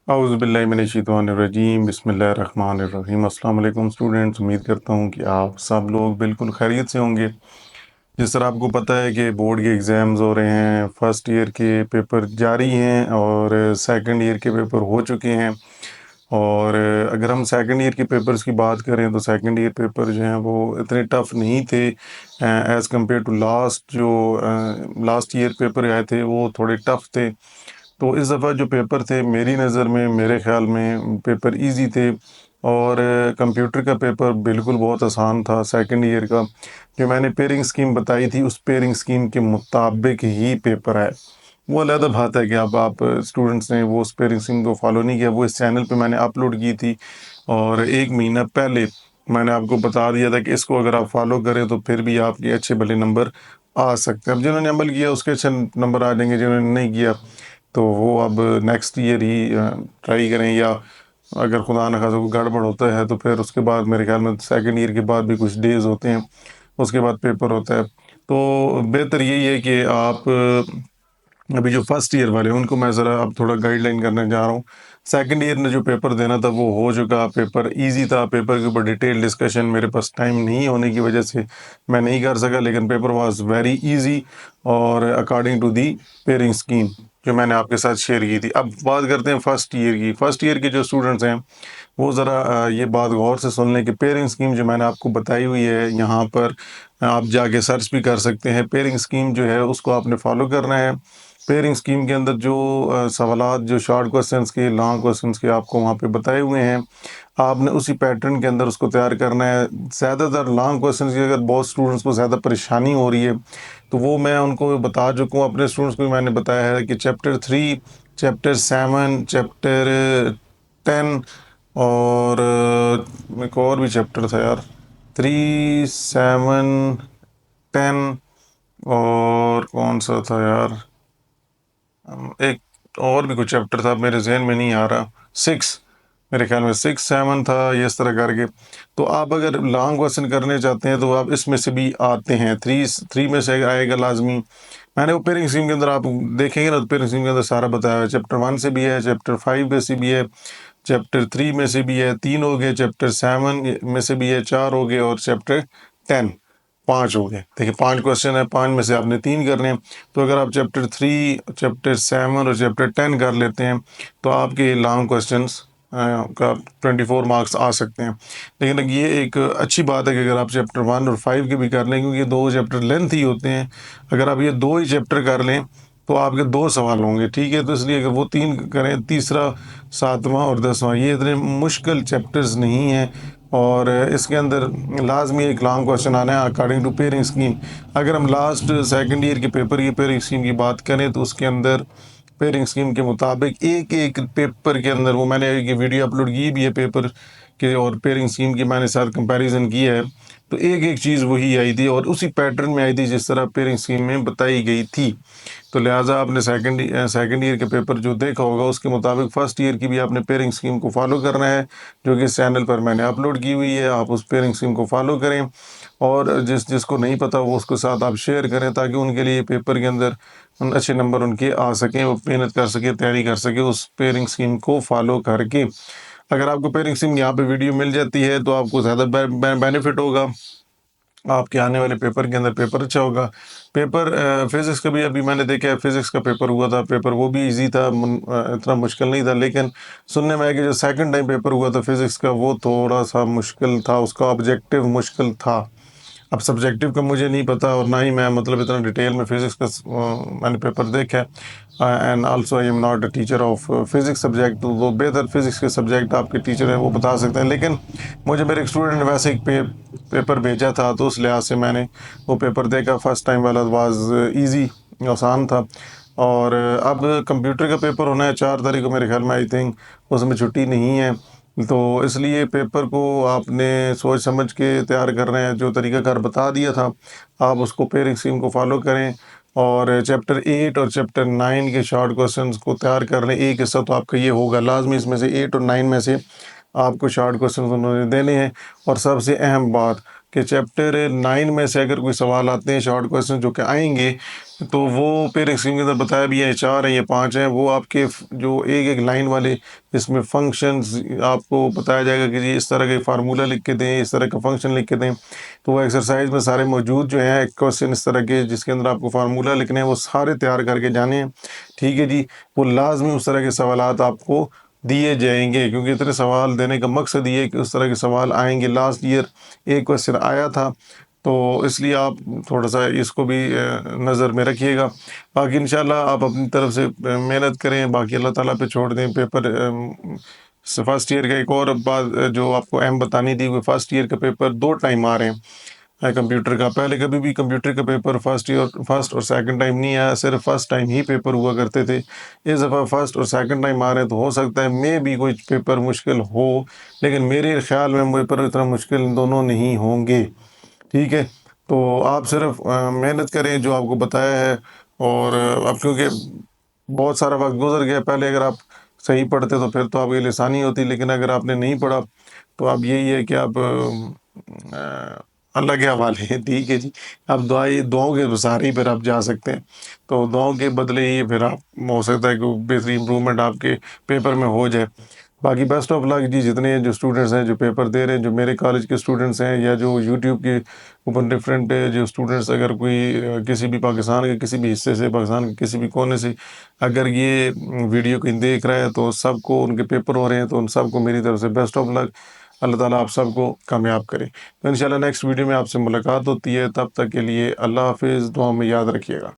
اعوذ باللہ من الشیطان الرجیم بسم اللہ الرحمن الرحیم۔ السلام علیکم اسٹوڈنٹس، امید کرتا ہوں کہ آپ سب لوگ بالکل خیریت سے ہوں گے۔ جس طرح آپ کو پتہ ہے کہ بورڈ کے ایگزامز ہو رہے ہیں، فرسٹ ایئر کے پیپر جاری ہیں اور سیکنڈ ایئر کے پیپر ہو چکے ہیں۔ اور اگر ہم سیکنڈ ایئر کے پیپرز کی بات کریں تو سیکنڈ ایئر پیپر جو ہیں وہ اتنے ٹف نہیں تھے as compare to last year paper آئے تھے، وہ تھوڑے ٹف تھے۔ تو اس دفعہ جو پیپر تھے میری نظر میں، میرے خیال میں پیپر ایزی تھے، اور کمپیوٹر کا پیپر بالکل بہت آسان تھا۔ سیکنڈ ایئر کا جو میں نے پیئرنگ سکیم بتائی تھی اس پیئرنگ سکیم کے مطابق ہی پیپر ہے۔ وہ علیحدہ بات ہے کہ اب آپ اسٹوڈنٹس نے وہ اس پیئرنگ سکیم کو فالو نہیں کیا۔ وہ اس چینل پہ میں نے اپلوڈ کی تھی، اور 1 مہینہ پہلے میں نے آپ کو بتا دیا تھا کہ اس کو اگر آپ فالو کریں تو پھر بھی آپ کے اچھے بھلے نمبر آ سکتے ہیں۔ اب جنہوں نے عمل کیا اس کے اچھے نمبر آ جائیں گے، جنہوں نے نہیں کیا تو وہ اب نیکسٹ ایئر ہی ٹرائی کریں، یا اگر خدا نخواستہ کوئی گڑبڑ ہوتا ہے تو پھر اس کے بعد میرے خیال میں سیکنڈ ایئر کے بعد بھی کچھ ڈیز ہوتے ہیں، اس کے بعد پیپر ہوتا ہے۔ تو بہتر یہی ہے کہ آپ ابھی جو فرسٹ ایئر والے ہیں ان کو میں ذرا اب تھوڑا گائیڈ لائن کرنے جا رہا ہوں۔ سیکنڈ ایئر نے جو پیپر دینا تھا وہ ہو چکا، پیپر ایزی تھا۔ پیپر کے اوپر ڈیٹیل ڈسکشن میرے پاس ٹائم نہیں ہونے کی وجہ سے میں نہیں کر سکا، لیکن پیپر واز ویری ایزی اور according to the pairing scheme جو میں نے آپ کے ساتھ شیئر کی تھی۔ اب بات کرتے ہیں فرسٹ ایئر کی۔ فرسٹ ایئر کے جو اسٹوڈنٹس ہیں وہ ذرا یہ بات غور سے سن لیں کہ پیئرنگ اسکیم جو میں نے آپ کو بتائی ہوئی ہے، یہاں پر آپ جا کے سرچ بھی کر سکتے ہیں۔ پیئرنگ اسکیم جو ہے اس کو آپ نے فالو کرنا ہے۔ پیئرنگ اسکیم کے اندر جو سوالات، جو شارٹ کوسچنس کے، لانگ کوسچنس کے آپ کو وہاں پہ بتائے ہوئے ہیں، آپ نے اسی پیٹرن کے اندر اس کو تیار کرنا ہے۔ زیادہ تر لانگ کوسچنس کی اگر بہت اسٹوڈنٹس کو زیادہ پریشانی ہو رہی ہے تو وہ میں ان کو بتا چکا ہوں، اپنے اسٹوڈنٹس کو بھی میں نے بتایا ہے کہ چیپٹر 3، چیپٹر 7، چیپٹر 10 اور ایک اور بھی چیپٹر تھا یار، 3، 7، 10 اور کون سا تھا یار، ایک اور بھی کوئی چیپٹر تھا میرے ذہن میں نہیں آ رہا، 6 میرے خیال میں 6، 7 تھا، یہ اس طرح کر کے۔ تو آپ اگر لانگ کوسچن کرنے چاہتے ہیں تو آپ اس میں سے بھی آتے ہیں، 3 میں سے آئے گا لازمی۔ میں نے وہ پیئرنگ اسکیم کے اندر آپ دیکھیں گے نا، پیئرنگ اسکیم کے اندر سارا بتایا ہوا ہے۔ چیپٹر 1 سے بھی ہے، چیپٹر 5 میں سے بھی ہے، چیپٹر 3 میں سے بھی ہے، 3 ہو گئے، چیپٹر 7 میں سے بھی ہے، 4 ہو گئے، اور چیپٹر 10 5 ہو گئے۔ دیکھیں 5 کوسچن ہے، 5 میں سے آپ نے 3 کرنے ہیں۔ تو اگر آپ چیپٹر 3، چیپٹر 7 اور چیپٹر 10 کر لیتے ہیں تو آپ کے لانگ کوسچنس کا 24 مارکس آ سکتے ہیں۔ لیکن یہ ایک اچھی بات ہے کہ اگر آپ چیپٹر 1 اور 5 کے بھی کر لیں، کیونکہ یہ 2 چیپٹر لینتھ ہی ہوتے ہیں، اگر آپ یہ 2 ہی چیپٹر کر لیں تو آپ کے 2 سوال ہوں گے، ٹھیک ہے؟ تو اس لیے اگر وہ 3 کریں، تیسرا، 7واں اور 10واں، یہ اتنے مشکل چیپٹرز نہیں ہیں، اور اس کے اندر لازمی ایک لانگ کوسچن آنا ہے اکارڈنگ ٹو پیئرنگ اسکیم۔ اگر ہم لاسٹ سیکنڈ ایئر کے پیپر کی پیئرنگ اسکیم کی بات کریں تو اس کے اندر پیئرنگ اسکیم کے مطابق ایک پیپر کے اندر، وہ میں نے ایک ویڈیو اپلوڈ کی بھی ہے پیپر کے اور پیئرنگ اسکیم کی، میں نے ساتھ کمپیریزن کی ہے، تو ایک چیز وہی آئی تھی اور اسی پیٹرن میں آئی تھی جس طرح پیئرنگ اسکیم میں بتائی گئی تھی۔ تو لہٰذا آپ نے سیکنڈ ایئر کے پیپر جو دیکھا ہوگا اس کے مطابق فرسٹ ایئر کی بھی آپ نے پیئرنگ اسکیم کو فالو کرنا ہے، جو کہ اس چینل پر میں نے اپلوڈ کی ہوئی ہے۔ آپ اس پیئرنگ اسکیم کو فالو کریں، اور جس کو نہیں پتہ وہ اس کے ساتھ آپ شیئر کریں، تاکہ ان کے لیے پیپر کے اندر اچھے نمبر ان کے آ سکیں، وہ محنت کر سکیں، تیاری کر سکیں اس پیئرنگ اسکیم کو فالو کر کے۔ اگر آپ کو پیئرنگ اسکیم یہاں پہ ویڈیو مل جاتی ہے تو آپ کو زیادہ بینیفٹ ہوگا، آپ کے آنے والے پیپر کے اندر پیپر اچھا ہوگا۔ پیپر فزکس کا بھی ابھی میں نے دیکھا ہے، فزکس کا پیپر ہوا تھا، پیپر وہ بھی ایزی تھا، اتنا مشکل نہیں تھا، لیکن سننے میں آیا کہ جو سیکنڈ ٹائم پیپر ہوا تھا فزکس کا وہ تھوڑا سا مشکل تھا، اس کا آبجیکٹیو مشکل تھا۔ اب سبجیکٹیو کا مجھے نہیں پتہ، اور نہ ہی میں اتنا ڈیٹیل میں فزکس کا میں نے پیپر دیکھا ہے، and also I am not a teacher of physics subject, تو وہ بہتر فزکس کے سبجیکٹ آپ کے ٹیچر ہیں وہ بتا سکتے ہیں، لیکن مجھے میرے ایک اسٹوڈنٹ نے ویسے ایک پیپر بھیجا تھا تو اس لحاظ سے میں نے وہ پیپر دیکھا۔ فرسٹ ٹائم والا واز ایزی، آسان تھا۔ اور اب کمپیوٹر کا پیپر ہونا ہے 4 تاریخ کو میرے خیال میں، آئی تھنک اس میں چھٹی نہیں ہے، تو اس لیے پیپر کو آپ نے سوچ سمجھ کے تیار کرنا ہے۔ جو طریقہ کار بتا دیا تھا آپ اس کو پیئرنگ اسکیم کو فالو کریں، اور چیپٹر 8 اور چیپٹر 9 کے شارٹ کوسچنس کو تیار کر لیں۔ ایک حصہ تو آپ کا یہ ہوگا لازمی، اس میں سے 8 اور 9 میں سے آپ کو شارٹ کوسچنس انہوں نے دینے ہیں۔ اور سب سے اہم بات، کہ چیپٹر 9 میں سے اگر کوئی سوال آتے ہیں شارٹ کویسچن جو کہ آئیں گے تو وہ پھر اسکرین کے اندر بتایا بھی ہے 4 ہیں یا 5 ہیں، وہ آپ کے جو ایک ایک لائن والے اس میں فنکشنز آپ کو بتایا جائے گا کہ جی اس طرح کے فارمولہ لکھ کے دیں، اس طرح کا فنکشن لکھ کے دیں، تو وہ ایکسرسائز میں سارے موجود جو ہیں کویسچن اس طرح کے جس کے اندر آپ کو فارمولہ لکھنے ہیں وہ سارے تیار کر کے جانے ہیں، ٹھیک ہے جی۔ وہ لازمی اس طرح کے سوالات آپ کو دیے جائیں گے، کیونکہ اتنے سوال دینے کا مقصد یہ ہے کہ اس طرح کے سوال آئیں گے۔ لاسٹ ایئر ایک کویسچن آیا تھا، تو اس لیے آپ تھوڑا سا اس کو بھی نظر میں رکھیے گا۔ باقی انشاءاللہ آپ اپنی طرف سے محنت کریں، باقی اللہ تعالیٰ پہ چھوڑ دیں۔ پیپر فرسٹ ایئر کا ایک اور بات جو آپ کو اہم بتانی تھی، وہ فرسٹ ایئر کا پیپر 2 ٹائم آ رہے ہیں کمپیوٹر کا۔ پہلے کبھی بھی کمپیوٹر کا پیپر فرسٹ اور سیکنڈ ٹائم نہیں آیا، صرف فرسٹ ٹائم ہی پیپر ہوا کرتے تھے۔ اس دفعہ فرسٹ اور سیکنڈ ٹائم آ رہے ہیں، تو ہو سکتا ہے میں بھی کوئی پیپر مشکل ہو، لیکن میرے خیال میں پیپر اتنا مشکل دونوں نہیں ہوں گے، ٹھیک ہے۔ تو آپ صرف محنت کریں جو آپ کو بتایا ہے، اور اب کیونکہ بہت سارا وقت گزر گیا، پہلے اگر آپ صحیح پڑھتے تو پھر تو آپ کے لیے آسانی ہوتی، لیکن اگر آپ نے نہیں پڑھا تو اب یہی ہے کہ آپ اللہ کے حوالے ہیں، ٹھیک ہے جی۔ آپ دعاؤں کے سہارے پھر آپ جا سکتے ہیں، تو دعاؤں کے بدلے ہی پھر آپ ہو سکتا ہے کہ بہترین امپرومنٹ آپ کے پیپر میں ہو جائے۔ باقی بیسٹ آف لک جی، جتنے جو اسٹوڈنٹس ہیں جو پیپر دے رہے ہیں، جو میرے کالج کے اسٹوڈنٹس ہیں یا جو یوٹیوب کے اوپر ڈفرینٹ جو اسٹوڈنٹس، اگر کوئی کسی بھی پاکستان کے کسی بھی حصے سے، پاکستان کے کسی بھی کونے سے اگر یہ ویڈیو کو دیکھ رہا ہے، تو سب کو ان کے پیپر ہو رہے ہیں، تو ان سب کو میری طرف سے بیسٹ آف لک۔ اللہ تعالیٰ آپ سب کو کامیاب کرے۔ تو انشاءاللہ نیکسٹ ویڈیو میں آپ سے ملاقات ہوتی ہے، تب تک کے لیے اللہ حافظ، دعاؤں میں یاد رکھیے گا۔